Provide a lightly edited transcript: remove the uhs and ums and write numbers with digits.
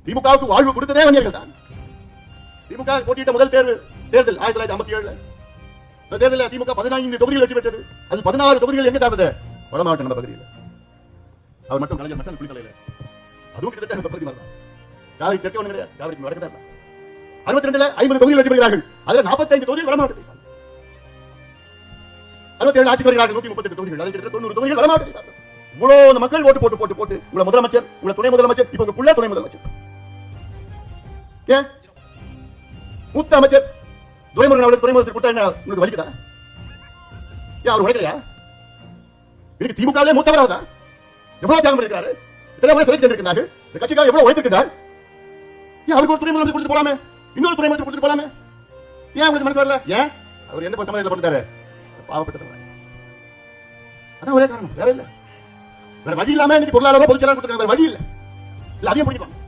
திமுகவுக்கு வாழ்வு கொடுத்ததே வன்னியர்கள் தான். திமுக போட்டியிட்ட முதல் தேர்தல் 1957 தேர்தலில் திமுக 15 தொகுதிகள் வெற்றி பெற்றது. அது 16 தொகுதிகள் எங்க சார்ந்தது? வட மாவட்ட நம்ம பகுதியில். அவர் மட்டும் கலைஞர் மட்டும் குளித்தலையில, அதுவும் கிட்டத்தட்ட பகுதி மாதிரி தான். காவிரி தெற்க ஒண்ணு கிடையாது, காவிரிக்கு வடக்கு தான். 62ல 50 தொகுதிகள் வெற்றி பெறுகிறார்கள். அதுல 45 தொகுதிகள் வட மாவட்டத்தை சார்ந்தது. 67 ஆட்சி வருகிறார்கள், 138 தொகுதிகள். அது கிட்டத்தட்ட 90 தொகுதிகள் வட மாவட்டத்தை சார்ந்தது. இவ்வளவு மக்கள் ஓட்டு போட்டு போட்டு போட்டு உள்ள முதலமைச்சர், உள்ள துணை முதலமைச்சர், இப்ப உள்ள துணை முதலமைச்சர், ஏன் மூத்த அமைச்சர் துரைமுருகன் அவர்கள் துணை முதலமைச்சர் கூட்டா என்ன உங்களுக்கு வலிக்குதா? ஏன் அவர் உழைக்கலையா? இன்னைக்கு திமுகவிலே மூத்தவராக தான் எவ்வளவு தியாகம் இருக்கிறாரு, இத்தனை முறை சிறைக்கு சென்றிருக்கிறார்கள், இந்த கட்சிக்காக எவ்வளவு உழைத்திருக்கிறார். ஏன் அவருக்கு ஒரு துணை முதலமைச்சர் கொடுத்து போலாமே, இன்னொரு துணை முதலமைச்சர் கொடுத்து போலாமே? ஏன் உங்களுக்கு மனசு வரல? ஏன் அவர் எந்த சமாதானத்தை பண்ணிட்டாரு? பாவப்பட்ட சமாதானம். அதான் ஒரே காரணம், வேற இல்ல. வேற வழி இல்லாம இன்னைக்கு பொருளாதார பொதுச்செயலாளர் கொடுத்துருக்காங்க, வேற வழி இல்ல. அதிகம் பிடிக்கும்.